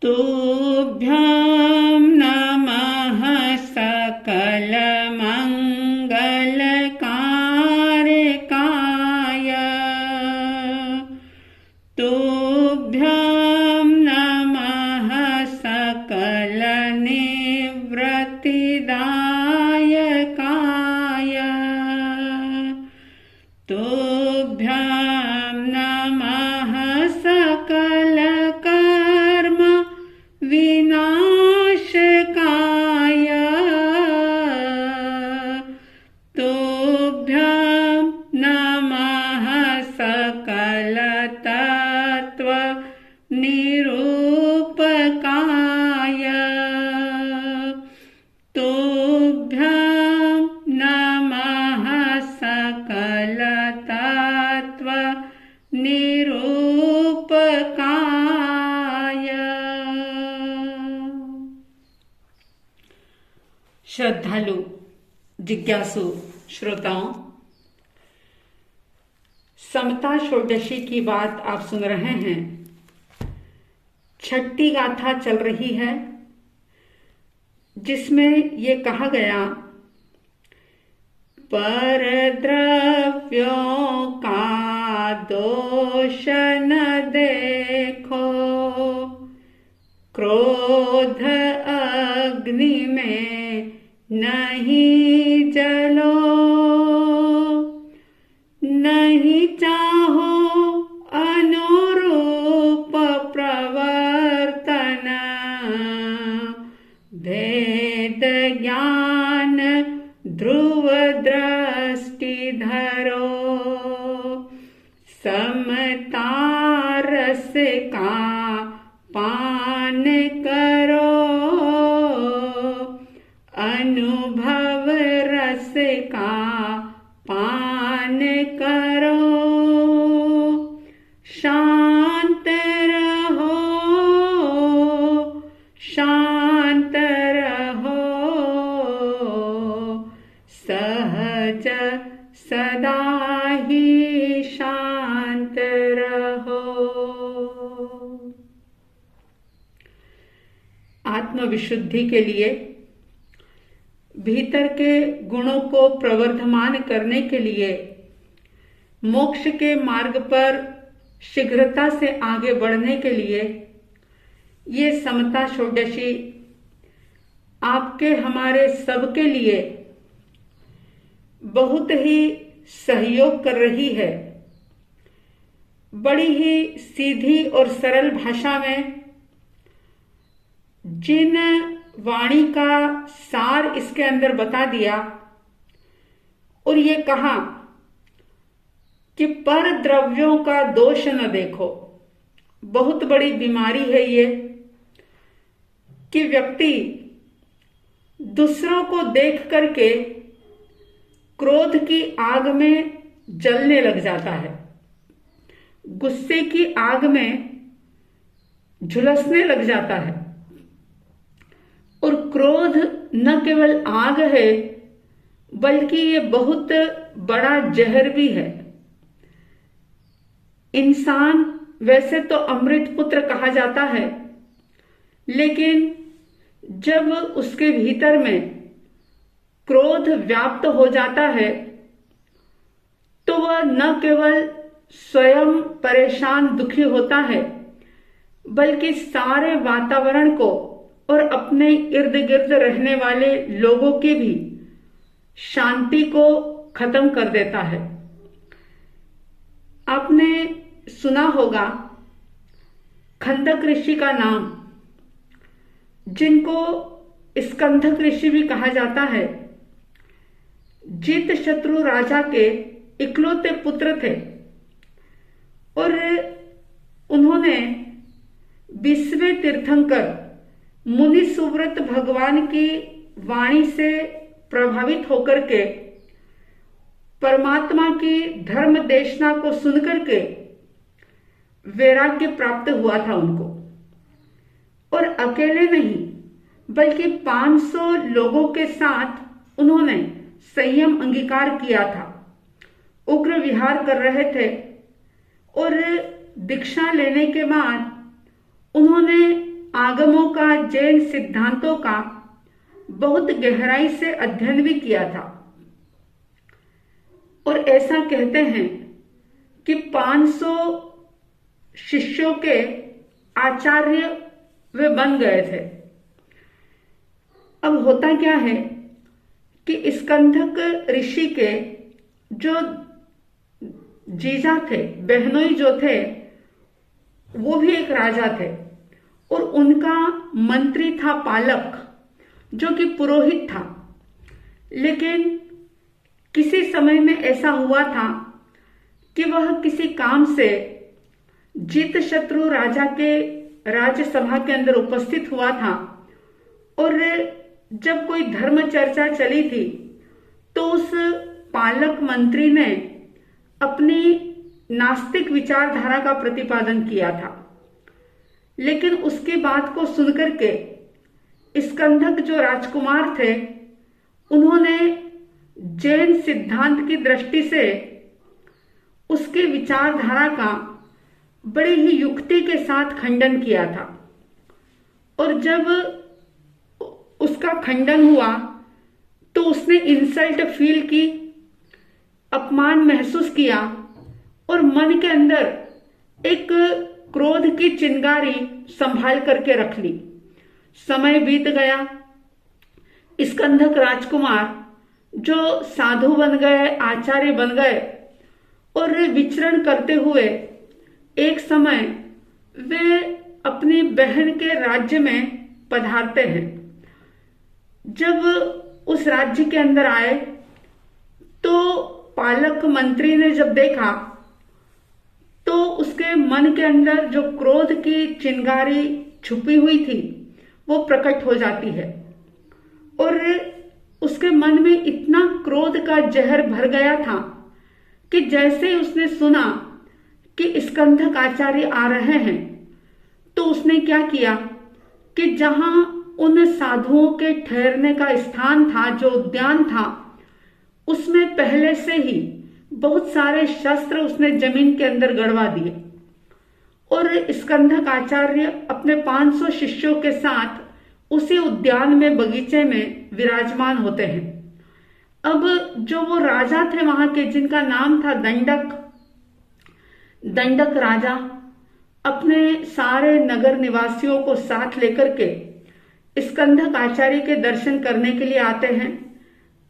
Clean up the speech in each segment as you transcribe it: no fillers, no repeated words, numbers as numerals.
तुभ्यं नमः सकलमङ्गलकारकाय। तुभ्यं नमः सकलनिवृत्तिदायकाय। तुभ्यं नमः सकलकर्म विनाशकाय। तुभ्यं नमः सकलतत्त्वनिरूपकाय। तुभ्यं नमः सकलतत्त्वनिरूपकाय। श्रद्धालु जिज्ञासु श्रोताओं, समता षोडशी की बात आप सुन रहे हैं। छठी गाथा चल रही है जिसमें ये कहा गया, पर द्रव्यों का दोष न देखो, क्रोध अग्नि में नहीं जलो। नहीं चाहो अनुरूप प्रवर्तन, भेद ज्ञान ध्रुव दृष्टि धरो। समता रस का पान करो, अनुभव रस का पान करो। शांत रहो, शांत रहो, सहज सदा ही शांत रहो। आत्मविशुद्धि के लिए, भीतर के गुणों को प्रवर्धमान करने के लिए, मोक्ष के मार्ग पर शीघ्रता से आगे बढ़ने के लिए ये समता षोडशी आपके हमारे सबके लिए बहुत ही सहयोग कर रही है। बड़ी ही सीधी और सरल भाषा में जिन वाणी का सार इसके अंदर बता दिया और ये कहा कि पर द्रव्यों का दोष न देखो। बहुत बड़ी बीमारी है ये कि व्यक्ति दूसरों को देख करके क्रोध की आग में जलने लग जाता है, गुस्से की आग में झुलसने लग जाता है। और क्रोध न केवल आग है बल्कि ये बहुत बड़ा जहर भी है। इंसान वैसे तो अमृत पुत्र कहा जाता है, लेकिन जब उसके भीतर में क्रोध व्याप्त हो जाता है तो वह न केवल स्वयं परेशान दुखी होता है बल्कि सारे वातावरण को और अपने इर्द गिर्द रहने वाले लोगों की भी शांति को खत्म कर देता है। आपने सुना होगा खंदक ऋषि का नाम, जिनको स्कंधक ऋषि भी कहा जाता है। जीत शत्रु राजा के इकलौते पुत्र थे और उन्होंने 20वें तीर्थंकर मुनि सुव्रत भगवान की वाणी से प्रभावित होकर के परमात्मा की धर्म देशना को सुनकर के वैराग्य प्राप्त हुआ था उनको। और अकेले नहीं बल्कि 500 लोगों के साथ उन्होंने संयम अंगीकार किया था। उग्र विहार कर रहे थे, और दीक्षा लेने के बाद उन्होंने आगमों का, जैन सिद्धांतों का बहुत गहराई से अध्ययन भी किया था और ऐसा कहते हैं कि 500 शिष्यों के आचार्य वे बन गए थे। अब होता क्या है कि स्कंधक ऋषि के जो जीजा थे, बहनोई जो थे, वो भी एक राजा थे और उनका मंत्री था पालक, जो कि पुरोहित था। लेकिन किसी समय में ऐसा हुआ था कि वह किसी काम से जीतशत्रु राजा के राज्यसभा के अंदर उपस्थित हुआ था और जब कोई धर्म चर्चा चली थी तो उस पालक मंत्री ने अपनी नास्तिक विचारधारा का प्रतिपादन किया था। लेकिन उसकी बात को सुनकर के स्कंधक जो राजकुमार थे, उन्होंने जैन सिद्धांत की दृष्टि से उसकी विचारधारा का बड़ी ही युक्ति के साथ खंडन किया था। और जब उसका खंडन हुआ तो उसने इंसल्ट फील की, अपमान महसूस किया और मन के अंदर एक क्रोध की चिंगारी संभाल करके रख ली। समय बीत गया, स्कंधक राजकुमार जो साधु बन गए, आचार्य बन गए और विचरण करते हुए एक समय वे अपनी बहन के राज्य में पधारते हैं। जब उस राज्य के अंदर आए तो पालक मंत्री ने जब देखा तो उसके मन के अंदर जो क्रोध की चिंगारी छुपी हुई थी वो प्रकट हो जाती है और उसके मन में इतना क्रोध का जहर भर गया था कि जैसे ही उसने सुना कि स्कंधक आचार्य आ रहे हैं तो उसने क्या किया कि जहां उन साधुओं के ठहरने का स्थान था, जो उद्यान था, उसमें पहले से ही बहुत सारे शस्त्र उसने जमीन के अंदर गड़वा दिए और स्कंधक आचार्य अपने 500 शिष्यों के साथ उसी उद्यान में, बगीचे में विराजमान होते हैं। अब जो वो राजा थे वहां के, जिनका नाम था दंडक राजा, अपने सारे नगर निवासियों को साथ लेकर के स्कंधक आचार्य के दर्शन करने के लिए आते हैं।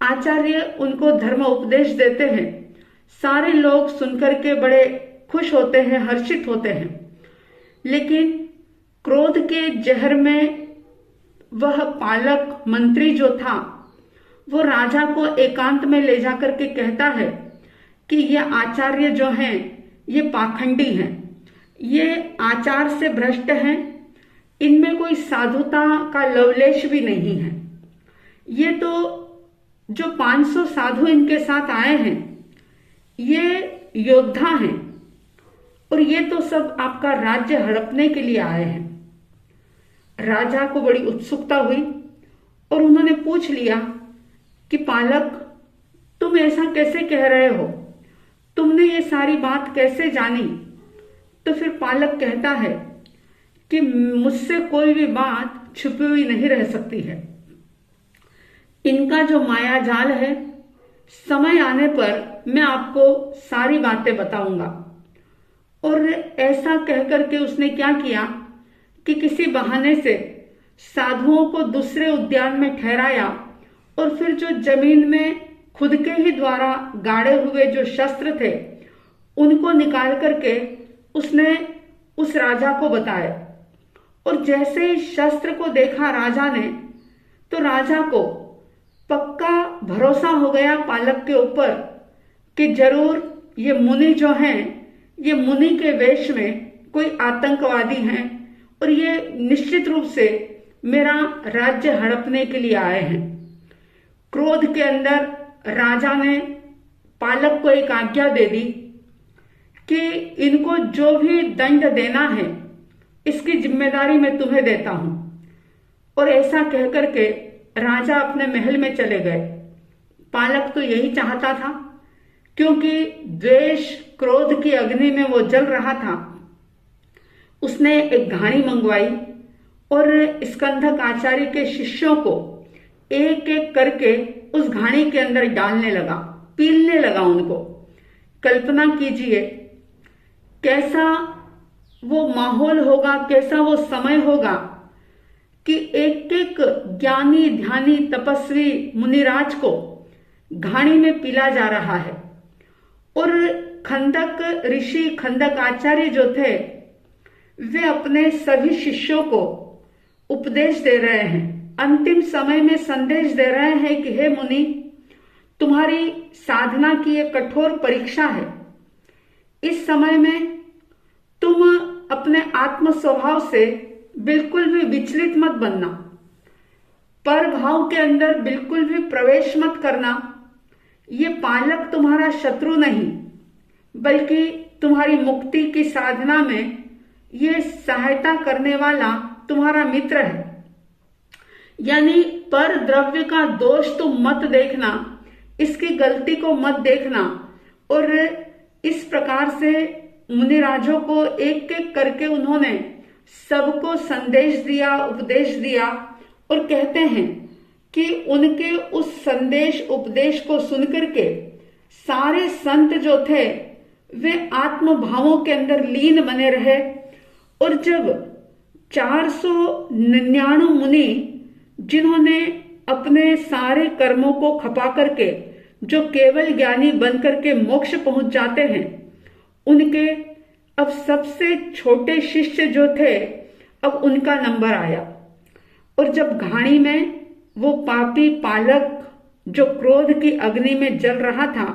आचार्य उनको धर्म उपदेश देते हैं। सारे लोग सुनकर के बड़े खुश होते हैं, हर्षित होते हैं। लेकिन क्रोध के जहर में वह पालक मंत्री जो था वो राजा को एकांत में ले जाकर के कहता है कि ये आचार्य जो हैं ये पाखंडी हैं, ये आचार से भ्रष्ट हैं, इनमें कोई साधुता का लवलेश भी नहीं है। ये तो जो 500 साधु इनके साथ आए हैं ये योद्धा हैं और ये तो सब आपका राज्य हड़पने के लिए आए हैं। राजा को बड़ी उत्सुकता हुई और उन्होंने पूछ लिया कि पालक, तुम ऐसा कैसे कह रहे हो, तुमने ये सारी बात कैसे जानी? तो फिर पालक कहता है कि मुझसे कोई भी बात छुपी हुई नहीं रह सकती है। इनका जो माया जाल है, समय आने पर मैं आपको सारी बातें बताऊंगा। और ऐसा कहकर के उसने क्या किया कि किसी बहाने से साधुओं को दूसरे उद्यान में ठहराया और फिर जो जमीन में खुद के ही द्वारा गाड़े हुए जो शस्त्र थे उनको निकाल करके उसने उस राजा को बताया। और जैसे ही शस्त्र को देखा राजा ने, तो राजा को पक्का भरोसा हो गया पालक के ऊपर कि जरूर ये मुनि जो हैं, ये मुनि के वेश में कोई आतंकवादी हैं और ये निश्चित रूप से मेरा राज्य हड़पने के लिए आए हैं। क्रोध के अंदर राजा ने पालक को एक आज्ञा दे दी कि इनको जो भी दंड देना है इसकी जिम्मेदारी मैं तुम्हें देता हूं। और ऐसा कहकर के राजा अपने महल में चले गए। पालक तो यही चाहता था, क्योंकि द्वेष क्रोध की अग्नि में वो जल रहा था। उसने एक घानी मंगवाई और स्कंधक आचार्य के शिष्यों को एक एक करके उस घाणी के अंदर डालने लगा, पीलने लगा उनको। कल्पना कीजिए कैसा वो माहौल होगा, कैसा वो समय होगा कि एक एक ज्ञानी ध्यानी तपस्वी मुनिराज को घाणी में पीला जा रहा है। और खंदक ऋषि, खंदक आचार्य जो थे, वे अपने सभी शिष्यों को उपदेश दे रहे हैं, अंतिम समय में संदेश दे रहे हैं कि हे मुनि, तुम्हारी साधना की एक कठोर परीक्षा है। इस समय में तुम अपने आत्म स्वभाव से बिल्कुल भी विचलित मत बनना, पर भाव के अंदर बिल्कुल भी प्रवेश मत करना। ये पालक तुम्हारा शत्रु नहीं, बल्कि तुम्हारी मुक्ति की साधना में ये सहायता करने वाला तुम्हारा मित्र है। यानी पर द्रव्य का दोष तुम मत देखना, इसकी गलती को मत देखना। और इस प्रकार से मुनिराजों को एक एक करके उन्होंने सबको संदेश दिया, उपदेश दिया। और कहते हैं कि उनके उस संदेश उपदेश को सुनकर के सारे संत जो थे वे आत्म भावों के अंदर लीन बने रहे। और जब 499 मुनि जिन्होंने अपने सारे कर्मों को खपा करके जो केवल ज्ञानी बनकर के मोक्ष पहुंच जाते हैं, उनके अब सबसे छोटे शिष्य जो थे, अब उनका नंबर आया। और जब घाणी में वो पापी पालक जो क्रोध की अग्नि में जल रहा था,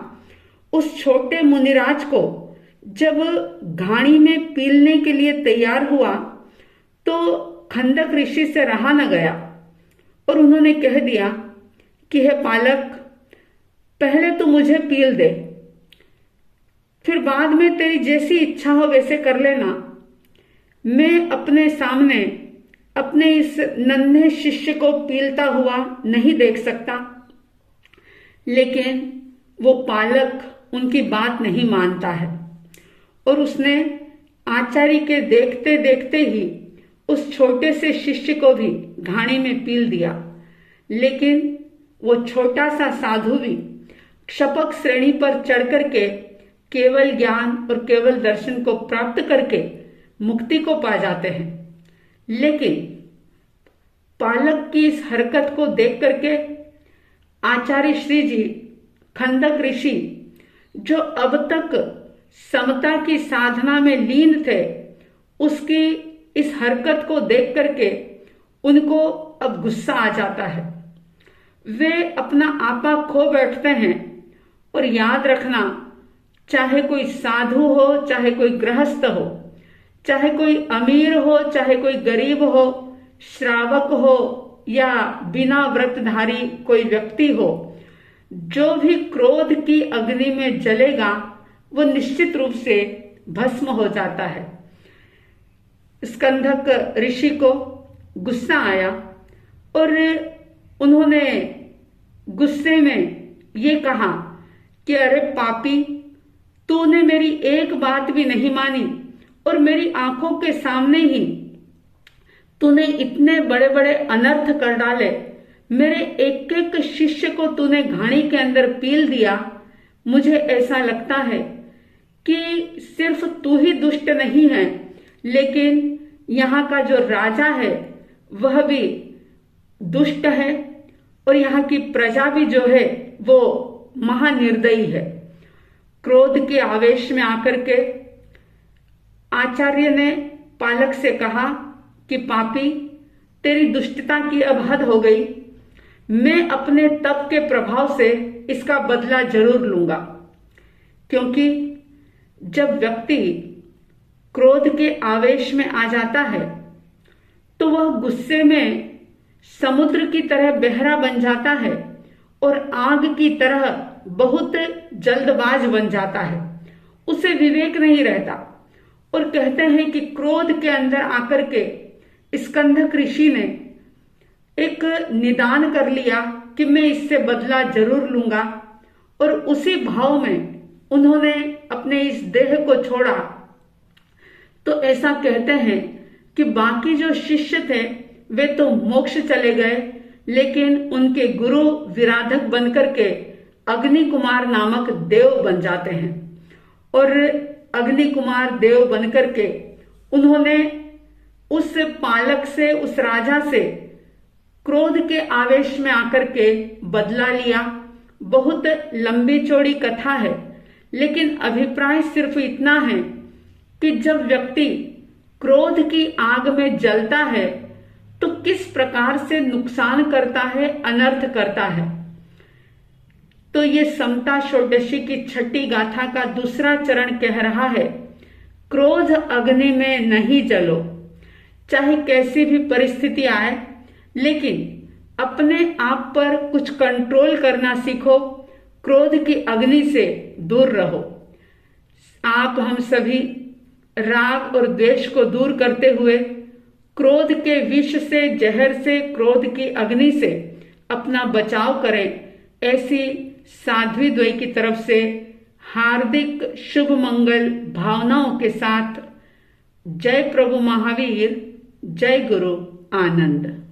उस छोटे मुनिराज को जब घाणी में पीलने के लिए तैयार हुआ तो खंदक ऋषि से रहा न गया और उन्होंने कह दिया कि हे पालक, पहले तो मुझे पील दे, फिर बाद में तेरी जैसी इच्छा हो वैसे कर लेना। मैं अपने सामने अपने इस नन्हे शिष्य को पीलता हुआ नहीं देख सकता। लेकिन वो पालक उनकी बात नहीं मानता है और उसने आचार्य के देखते देखते ही उस छोटे से शिष्य को भी घाणी में पील दिया। लेकिन वो छोटा सा साधु भी क्षपक श्रेणी पर चढ़ करके केवल ज्ञान और केवल दर्शन को प्राप्त करके मुक्ति को पा जाते हैं। लेकिन पालक की इस हरकत को देख करके आचार्य श्री जी, खंदक ऋषि, जो अब तक समता की साधना में लीन थे, उसकी इस हरकत को देख करके उनको अब गुस्सा आ जाता है। वे अपना आपा खो बैठते हैं। और याद रखना, चाहे कोई साधु हो, चाहे कोई गृहस्थ हो, चाहे कोई अमीर हो, चाहे कोई गरीब हो, श्रावक हो या बिना व्रतधारी कोई व्यक्ति हो, जो भी क्रोध की अग्नि में जलेगा वो निश्चित रूप से भस्म हो जाता है। स्कंधक ऋषि को गुस्सा आया और उन्होंने गुस्से में ये कहा कि अरे पापी, तूने मेरी एक बात भी नहीं मानी और मेरी आंखों के सामने ही तूने इतने बड़े बड़े अनर्थ कर डाले। मेरे एक एक शिष्य को तूने घाणी के अंदर पील दिया। मुझे ऐसा लगता है कि सिर्फ तू ही दुष्ट नहीं है, लेकिन यहाँ का जो राजा है वह भी दुष्ट है और यहाँ की प्रजा भी जो है वो महानिर्दयी है। क्रोध के आवेश में आकर के आचार्य ने पालक से कहा कि पापी, तेरी दुष्टता की अब हद हो गई। मैं अपने तप के प्रभाव से इसका बदला जरूर लूंगा। क्योंकि जब व्यक्ति क्रोध के आवेश में आ जाता है तो वह गुस्से में समुद्र की तरह बहरा बन जाता है और आग की तरह बहुत जल्दबाज बन जाता है। उसे विवेक नहीं रहता। और कहते हैं कि क्रोध के अंदर आकर के स्कंधक ऋषि ने एक निदान कर लिया कि मैं इससे बदला जरूर लूंगा। और उसी भाव में उन्होंने अपने इस देह को छोड़ा। तो ऐसा कहते हैं कि बाकी जो शिष्य थे वे तो मोक्ष चले गए, लेकिन उनके गुरु विराधक बनकर के अग्नि कुमार नामक देव बन जाते हैं। और अग्नि कुमार देव बनकर के उन्होंने उस पालक से, उस राजा से क्रोध के आवेश में आकर के बदला लिया। बहुत लंबी चौड़ी कथा है, लेकिन अभिप्राय सिर्फ इतना है कि जब व्यक्ति क्रोध की आग में जलता है तो किस प्रकार से नुकसान करता है, अनर्थ करता है। तो ये समता षोडशी की छठी गाथा का दूसरा चरण कह रहा है, क्रोध अग्नि में नहीं जलो। चाहे कैसी भी परिस्थिति आए, लेकिन अपने आप पर कुछ कंट्रोल करना सीखो। क्रोध की अग्नि से दूर रहो। आप हम सभी राग और द्वेष को दूर करते हुए क्रोध के विष से, जहर से, क्रोध की अग्नि से अपना बचाव करें। ऐसी साध्वी द्वय की तरफ से हार्दिक शुभ मंगल भावनाओं के साथ जय प्रभु महावीर, जय गुरु आनंद।